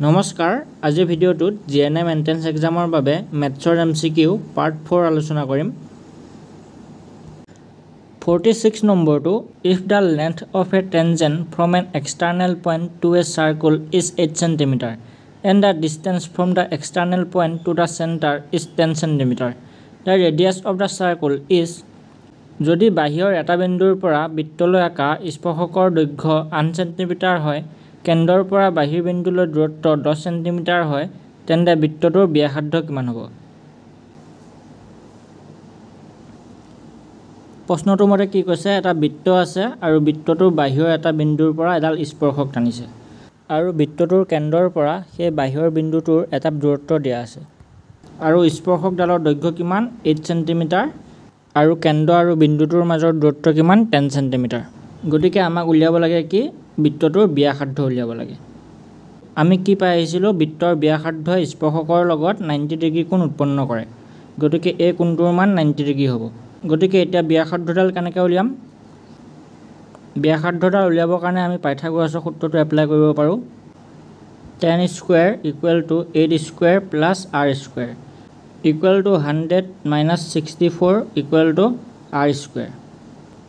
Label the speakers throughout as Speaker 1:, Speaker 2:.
Speaker 1: নমস্কাৰ আজি ভিডিঅ'টোত জিএনএম এন্ট্ৰেন্স এক্সামৰ বাবে মেথছৰ এমচিকিউ পাৰ্ট 4 আলোচনা কৰিম 46 নম্বৰটো if the length of a tangent from an external point to a circle is 8 cm and the distance from the external point to the center is 10 cm the radius of the circle is যদি বাহিৰৰ এটা বিন্দুৰ পৰা বৃত্তলৈ আঁকা স্পৰ্শকৰ দৈৰ্ঘ্য 8 cm হয় কেন্দ্ৰৰ পৰা বাহিৰ বিন্দুলৈ দূৰত্ব 10 cm হয় তেন্তে বৃত্তটোৰ ব্যাসাৰ্ধ কিমান হ'ব প্ৰশ্নটো মতে কি কৈছে এটা বৃত্ত আছে আৰু বৃত্তটোৰ বাহিৰৰ এটা বিন্দুৰ পৰা এডাল স্পৰ্শক টানিছে আৰু বৃত্তটোৰ কেন্দ্ৰৰ পৰা সেই বাহিৰৰ বিন্দুটোৰ এটা দূৰত্ব দিয়া আছে আৰু স্পৰ্শকডালৰ দৈৰ্ঘ্য কিমান 8 cm আৰু কেন্দ্ৰ আৰু বিন্দুটোৰ মাজৰ দূৰত্ব কিমান 10 cm গতিকে আমাক উলিয়াব লাগে কি বৃত্তটোৰ ব্যাসাৰ্ধ উলিয়াব লাগে আমি কি পাই আহিছিলো বৃত্তৰ ব্যাসাৰ্ধ স্পৰ্শকৰ লগত 90 ডিগ্ৰী কোণ উৎপন্ন কৰে গতিকে এই কোণটোৰ মান 90 ডিগ্ৰী হ'ব গতিকে এতিয়া ব্যাসাৰ্ধডাল কেনেকৈ উলিয়াম ব্যাসাৰ্ধডাল উলিয়াবৰ কাৰণে আমি পাইথাগোৰাছৰ সূত্ৰটো এপ্লাই কৰিব পাৰোঁ tan square = 8 square + r square = 100 - 64 = r square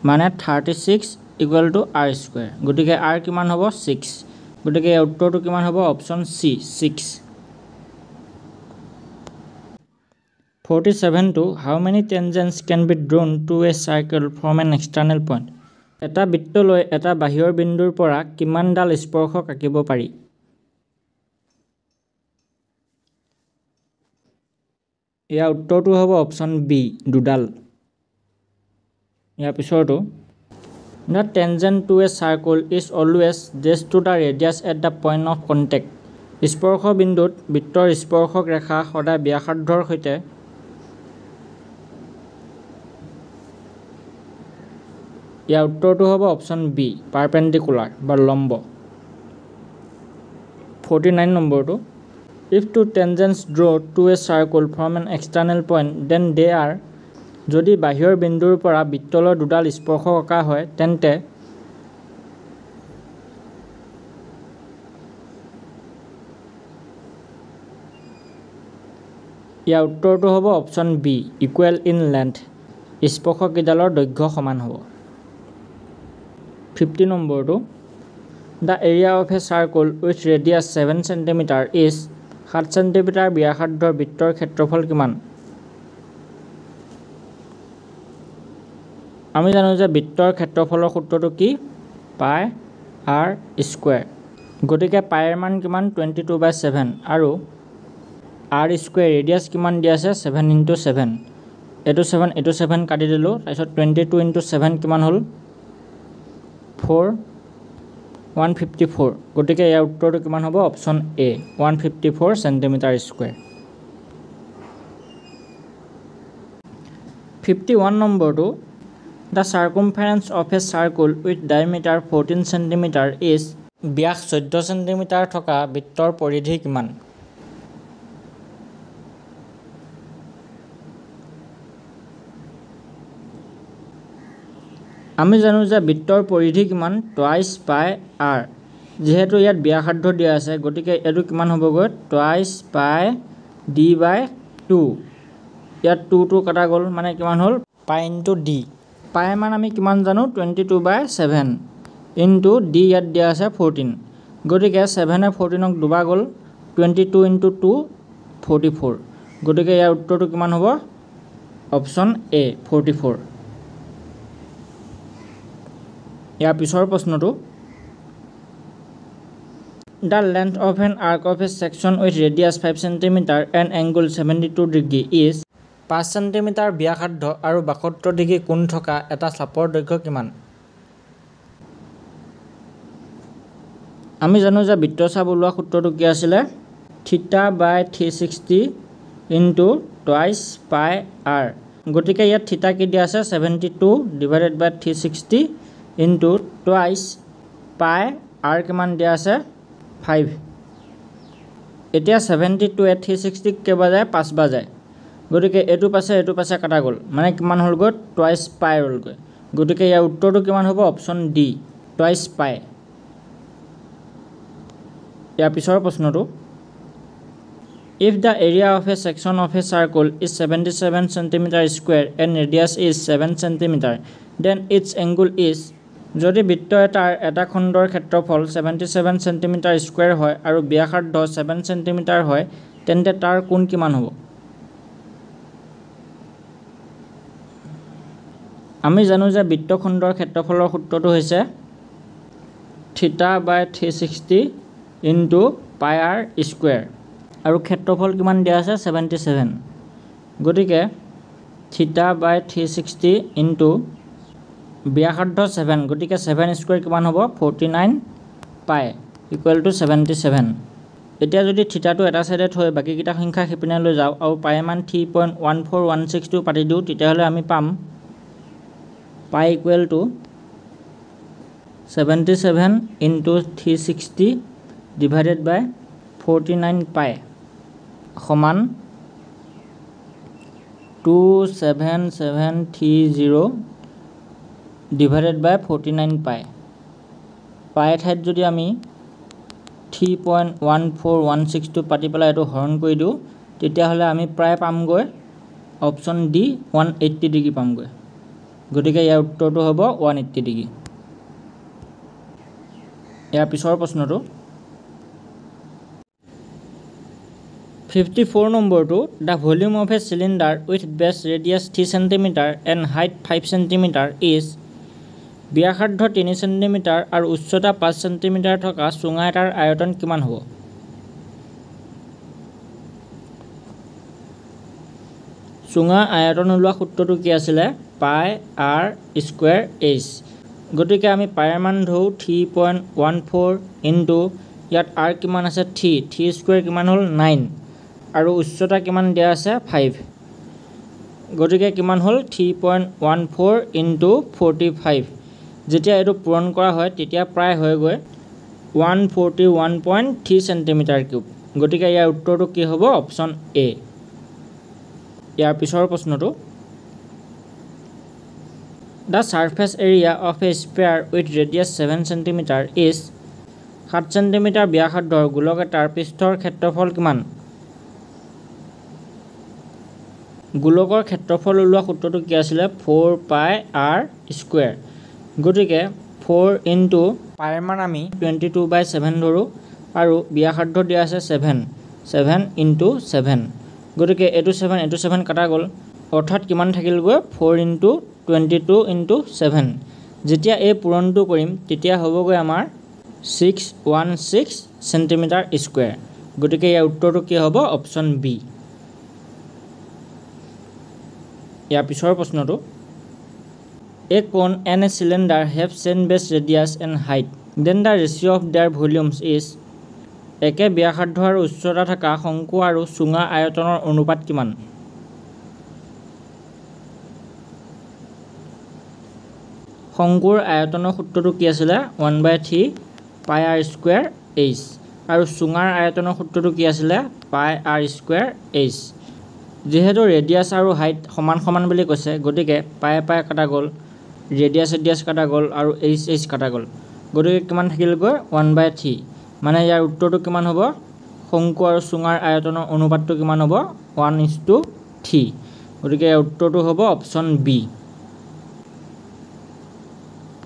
Speaker 1: মানে 36 = r স্কয়াৰ গতিকে r কিমান হ'ব 6 গতিকে এই উত্তৰটো কিমান হ'ব option C 6 47 to how many tangents can be drawn to a circle from an external point এটা বৃত্তলৈ এটা বাহিৰৰ বিন্দুৰ পৰা কিমানডাল স্পৰ্শক আঁকিব পাৰি ইয়াৰ উত্তৰটো হ'ব অপচন বি দুডাল ইয়াৰ পিছৰটো The tangent to a circle is always just to the radius at the point of contact. স্পৰ্শ বিন্দুত বৃত্তৰ স্পৰ্শক ৰেখা সদায় ব্যাসাৰ্ধৰ সৈতে ইয়াৰ উত্তৰটো হ'ব অপচন বি পাৰপেণ্ডিকুলাৰ বা লম্ব 49 নম্বৰটো If two tangents draw to a circle from an external point then they are যদি বাহিৰৰ বিন্দুৰ পৰা বৃত্তলৈ দুডাল স্পৰ্শক আঁকা হয় তেন্তে ইয়াৰ উত্তৰটো হ'ব option B equal in length স্পৰ্শককেইডালৰ দৈৰ্ঘ্য সমান হ'ব 50 নম্বৰটো The area of a circle with radius 7 cm is 7 cm ব্যাসাৰ্ধৰ বৃত্তৰ ক্ষেত্ৰফল কিমান আমি জানো যে বৃত্তৰ ক্ষেত্ৰফলৰ সূত্ৰটো কি পাই r স্কয়াৰ গতিকে পাইৰ মান কিমান 22/7 আৰু r স্কয়াৰ ৰেডিয়াস কিমান দিয়া আছে 7 * 7 এটো 7 কাটি দিলো তাৰপিছত 22 * 7 কিমান হ'ল 154 গতিকে ইয়াৰ উত্তৰটো কিমান হ'ব অপচন এ 154 সেন্টিমিটাৰ স্কয়াৰ 51 নম্বৰটো The circumference of a circle with diameter 14 cm is Vyas 14 cm থকা বৃত্তৰ পৰিধি কিমান আমি জানো যে বৃত্তৰ পৰিধি কিমান টুৱাইস পাই r যেহেতু ইয়াত ব্যাসাৰ্ধ দিয়া আছে গতিকে এটো কিমান হ'বগৈ টুৱাইস পাই d/2 ইয়াত 2 কাটা গ'ল মানে কিমান হ'ল পাই * d পাই মান আমি কিমান জানো 22/7 ইনটু d ইয়াত দিয়া আছে 14 গতিকে 7 এ 14ক দুবা গ'ল 22 * 2 44 গতিকে ইয়াৰ উত্তৰটো কিমান হ'ব অপচন এ 44 ইয়াৰ পিছৰ প্ৰশ্নটো The length of an arc of a section with radius 5 cm and angle 72 degree is 5 cm ব্যাসাৰ্ধ আৰু 72 ডিগ্ৰী কোণ থকা এটা চাপৰ দৈৰ্ঘ্য কিমান আমি জানো যে বৃত্তচাপ ওলোৱা সূত্ৰটো কি আছিল θ/360 * টুৱাইস পাই r গতিকে ইয়াত θ কি দিয়া আছে 72 / 360 * টুৱাইস পাই r কিমান দিয়া আছে 5 এতিয়া 72 এ 360 কে বাজায় 5 বাজায় গতিকে এটো পাছে কাটা গ'ল মানে কিমান হ'ল গৈ টুৱাইস পাই ৰল গৈ গতিকে ইয়াৰ উত্তৰটো কিমান হ'ব অপচন ডি টুৱাইস পাই ইয়াৰ পিছৰ প্ৰশ্নটো If the area of a section of a circle is 77 cm square and radius is 7 cm, then its angle is যদি বৃত্ত এটাৰ এটা খণ্ডৰ ক্ষেত্ৰফল 77 cm স্কয়াৰ হয় আৰু ব্যাসাৰ্ধ 7 cm হয় তেন্তে তাৰ কোণ কিমান হ'ব আমি জানো যে বৃত্ত খণ্ডৰ ক্ষেত্ৰফলৰ সূত্ৰটো হৈছে θ/360 * πr স্কয়াৰ আৰু ক্ষেত্ৰফল কিমান দিয়া আছে 77 গতিকে θ/360 ব্যাসাৰ্ধ 7 গতিকে 7 স্কয়াৰ কিমান হ'ব 49 পাই = 77 এতিয়া যদি থিটাটো এটা সাইডে থৈ বাকি কিটা সংখ্যা হিপিনে লৈ যাও আৰু পাই মান 3.1416 পাতি দিও তেতিয়া হলে আমি পাম পাই = 77 * 360 divided by 49 পাই সমান 27730 divided by 49 পাই পাই ঠাইত যদি আমি 3.1416 পাতি পেলাই এটো হৰণ কৰি দিও তেতিয়া হলে আমি প্ৰায় পামগৈ অপচন ডি 180 ডিগ্ৰী পামগৈ গতিকে ইয়াৰ উত্তৰটো হ'ব 180 ডিগ্ৰী ইয়াৰ পিছৰ প্ৰশ্নটো 54 নম্বৰটো the volume of a cylinder with base radius 3 cm and height 5 cm is ব্যাসাৰ্ধ 3 cm আৰু উচ্চতা 5 cm থকা চুঙা এটাৰ আয়তন কিমান হ'ব চুঙা আয়তন ওলোৱা সূত্ৰটো কি আছিল পাই r স্কয়াৰ h গতিকে আমি পাইৰ মান ধও 3.14 ইয়াত r কিমান আছে 3 স্কয়াৰ কিমান হ'ল 9 আৰু উচ্চতা কিমান দিয়া আছে 5 গতিকে কিমান হ'ল 3.14 * 45 যেতিয়া এটো পূৰণ কৰা হয় তেতিয়া প্ৰায় হৈ গৈ 141.3 cm কিউব গতিকে ইয়াৰ উত্তৰটো কি হ'ব অপচন এ ইয়াৰ পিছৰ প্ৰশ্নটো The surface area of a sphere with radius 7 cm is 7 cm ব্যাসাৰ্ধৰ গোলক এটাৰ পৃষ্ঠৰ ক্ষেত্ৰফল কিমান গোলকৰ ক্ষেত্ৰফল ওলোৱা সূত্ৰটো কি আছিল 4 পাই r স্কয়াৰ গতিকে 4 * পাইৰ মান আমি 22/7 ধৰো আৰু ব্যাসাৰ্ধ দিয়া আছে 7 * 7 গতিকে এটো 7 কাটা গল অৰ্থাৎ কিমান থাকিল গৈ 4 * 22 * 7 যেতিয়া এই পূৰণটো কৰিম তেতিয়া হ'ব গৈ আমাৰ 616 cm স্কয়াৰ গতিকে ইয়াৰ উত্তৰটো কি হ'ব অপচন বি ইয়াৰ পিছৰ প্ৰশ্নটো A cone and a cylinder have same base radius and height. Then the ratio of their volumes is একে ব্যাসাৰ্ধ আৰু উচ্চতা থকা শংকু আৰু চুঙা আয়তনৰ অনুপাত কিমান শংকুৰ আয়তনৰ সূত্ৰটো কি আছিল 1/3 পাই r স্কয়াৰ h আৰু চুঙাৰ আয়তনৰ সূত্ৰটো কি আছিল পাই r স্কয়াৰ h যেহেতু ৰেডিয়াস আৰু হাইট সমান সমান বুলি কৈছে গতিকে পাই পাই কাটা গল ৰেডিয়াস কাটা গল আৰু h কাটা গল গতিকে কিমান থাকিল গৈ 1/3 মানে ইয়াৰ উত্তৰটো কিমান হ'ব শংকু আৰু চুঙাৰ আয়তনৰ অনুপাতটো কিমান হ'ব 1:3 গতিকে ইয়াৰ উত্তৰটো হ'ব অপচন বি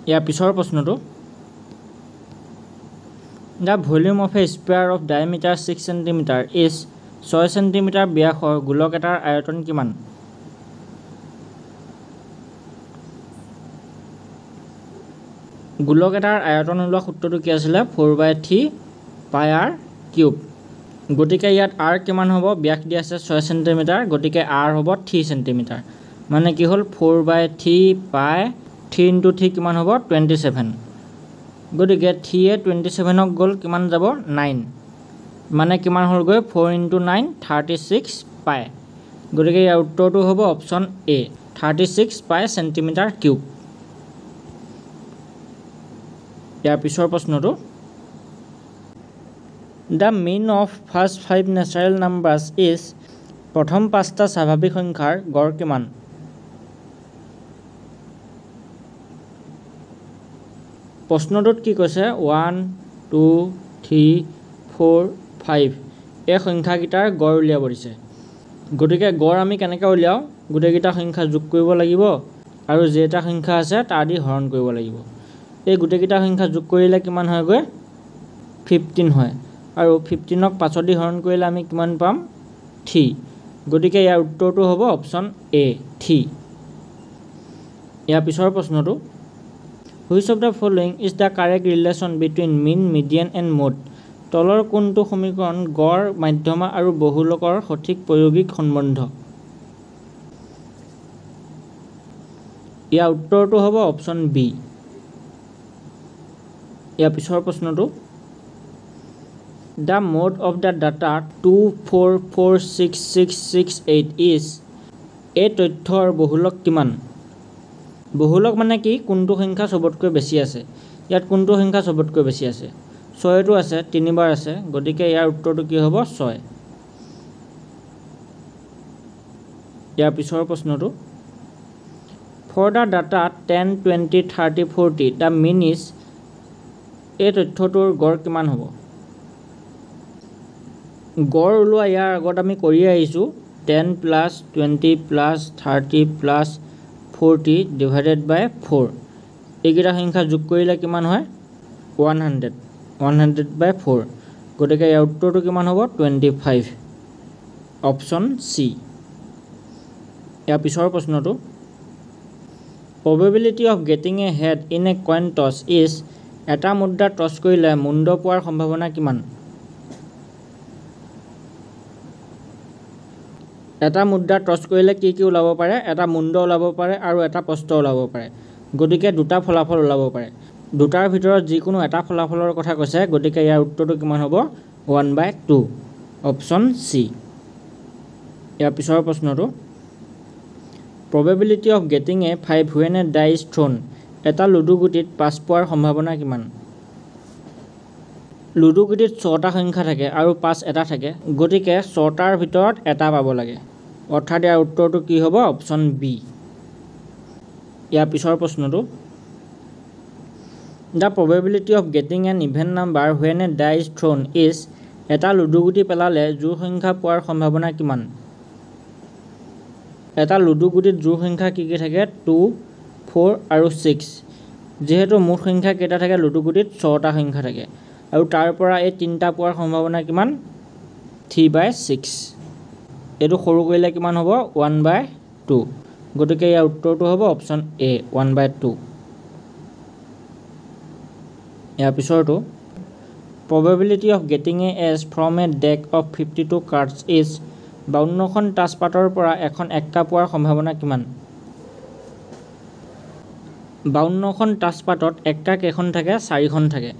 Speaker 1: ইয়াৰ পিছৰ প্ৰশ্নটো The volume of a sphere of diameter 6 cm is 6 cm ব্যাসৰ গোলক এটাৰ আয়তন কিমান গোলক এটাৰ আয়তন ওলোৱা সূত্ৰটো কি আছিল 4/3 পাই r কিউব গতিকে ইয়াত r কিমান হ'ব ব্যাস দিয়া আছে 6 cm গতিকে r হ'ব 3 cm মানে কি হ'ল 4/3 পাই 3 * 3 কিমান হ'ব 27 গতিকে 3 এ 27 ক গল কিমান যাব 9 মানে কিমান হ'ল গৈ 4 * 9 36 পাই গতিকে ইয়াৰ উত্তৰটো হ'ব অপচন এ 36 পাই সেন্টিমিটাৰ কিউব ইয়াৰ পিছৰ প্ৰশ্নটো The mean of first 5 natural numbers is প্ৰথম 5টা স্বাভাৱিক সংখ্যাৰ গড় কিমান প্ৰশ্নটোত কি কৈছে 1 2 3 4 5 এই সংখ্যাকেইটাৰ গড় উলিয়াব দিছে। গতিকে গড় আমি কেনেকৈ উলিয়াওঁ? গোটেইকেইটা সংখ্যা যোগ কৰিব লাগিব আৰু যেইটা সংখ্যা আছে তাৰ দি হৰণ কৰিব লাগিব। এই গোটেইকেইটা সংখ্যা যোগ কৰিলে কিমান হয়গৈ? 15 হয়। আৰু 15ক 5 দি হৰণ কৰিলে আমি কিমান পাম? 3। গতিকে ইয়াৰ উত্তৰটো হ'ব অপশ্যন এ 3। ইয়াৰ পিছৰ প্ৰশ্নটো, which of the following is the correct relation between mean, median and mode? তলৰ কোনটো সমীকৰণ গড়, মধ্যমা আৰু বহুলকৰ সঠিক প্ৰায়োগিক সম্বন্ধ? ইয়াৰ উত্তৰটো হ'ব অপশ্যন বি। ইয়াৰ পিছৰ প্ৰশ্নটো, the mode of the data 24466668 is, এই তথ্যৰ বহুলক কিমান? বহুলক মানে কি? কোনটো সংখ্যা চবতকৈ বেছি আছে। ইয়াত কোনটো সংখ্যা চবতকৈ বেছি আছে? 6টো আছে, 3 বাৰ আছে। গতিকে ইয়াৰ উত্তৰটো কি হ'ব? 6। ইয়াৰ পিছৰ প্ৰশ্নটো, for the data 10, 20, 30, 40 the mean is, এই তথ্যটোৰ গড় কিমান হ'ব? গড় ওলোৱা ইয়াৰ আগত আমি কৰি আহিছোঁ 10 + 20 + 30 + 40 ডিভাইডেড বাই 4। এইকেইটা সংখ্যা যোগ কৰিলে কিমান হয়? 100। 100/4। গতিকে ইয়াৰ উত্তৰটো কিমান হ'ব? 25। Option C. ইয়াৰ পিছৰ প্ৰশ্নটো, probability of getting a head in a coin toss ইজ, এটা মুদ্ৰা টছ কৰিলে মুণ্ড পোৱাৰ সম্ভাৱনা কিমান? এটা মুদ্ৰা টছ কৰিলে কি কি ওলাব পাৰে? এটা মুণ্ড ওলাব পাৰে আৰু এটা প্ৰস্থ ওলাব পাৰে। গতিকে দুটা ফলাফল ওলাব পাৰে। দুটাৰ ভিতৰত যিকোনো এটা ফলাফলৰ কথা কৈছে। গতিকে ইয়াৰ উত্তৰটো কিমান হ'ব? 1/2। Option C. ইয়াৰ পিছৰ প্ৰশ্নটো, probability of getting A 5 when a die is thrown, এটা লুডু গুটিত 5 পোৱাৰ সম্ভাৱনা কিমান? লুডু গুটিত 6টা সংখ্যা থাকে আৰু 5 এটা থাকে। গতিকে 6টাৰ ভিতৰত এটা পাব লাগে। অৰ্থাৎ ইয়াৰ উত্তৰটো কি হ'ব? Option B. ইয়াৰ পিছৰ প্ৰশ্নটো, the probability of getting N even number when a die is thrown is, এটা লুডু গুটি পেলালে জোড় সংখ্যা পোৱাৰ সম্ভাৱনা কিমান? এটা লুডু গুটিত জোড় সংখ্যা কি কি থাকে? 2, 4 আৰু 6। যিহেতু মুঠ সংখ্যা কেইটা থাকে লুডু গুটিত? 6টা সংখ্যা থাকে। আৰু তাৰ পৰা এই 3টা পোৱাৰ সম্ভাৱনা কিমান? 3/6। এইটো সৰু কৰিলে কিমান হ'ব? 1/2। গতিকে ইয়াৰ উত্তৰটো হ'ব অপশ্যন এ 1/2। ইয়াৰ পিছৰটো, probability of getting a ace from a deck of 52 cards is, 52খন তাছপাতৰ পৰা এখন এক্কা পোৱাৰ সম্ভাৱনা কিমান? 52খন তাছপাতত এক্কা কেইখন থাকে? 4খন থাকে।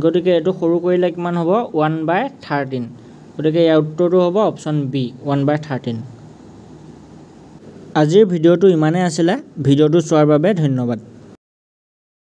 Speaker 1: গতিকে এইটো সৰু কৰিলে কিমান হ'ব? 1/13। গতিকে ইয়াৰ উত্তৰটো হ'ব অপশ্যন বি 1/13। আজিৰ ভিডিঅ'টো ইমানেই আছিলে। ভিডিঅ'টো চোৱাৰ বাবে ধন্যবাদ।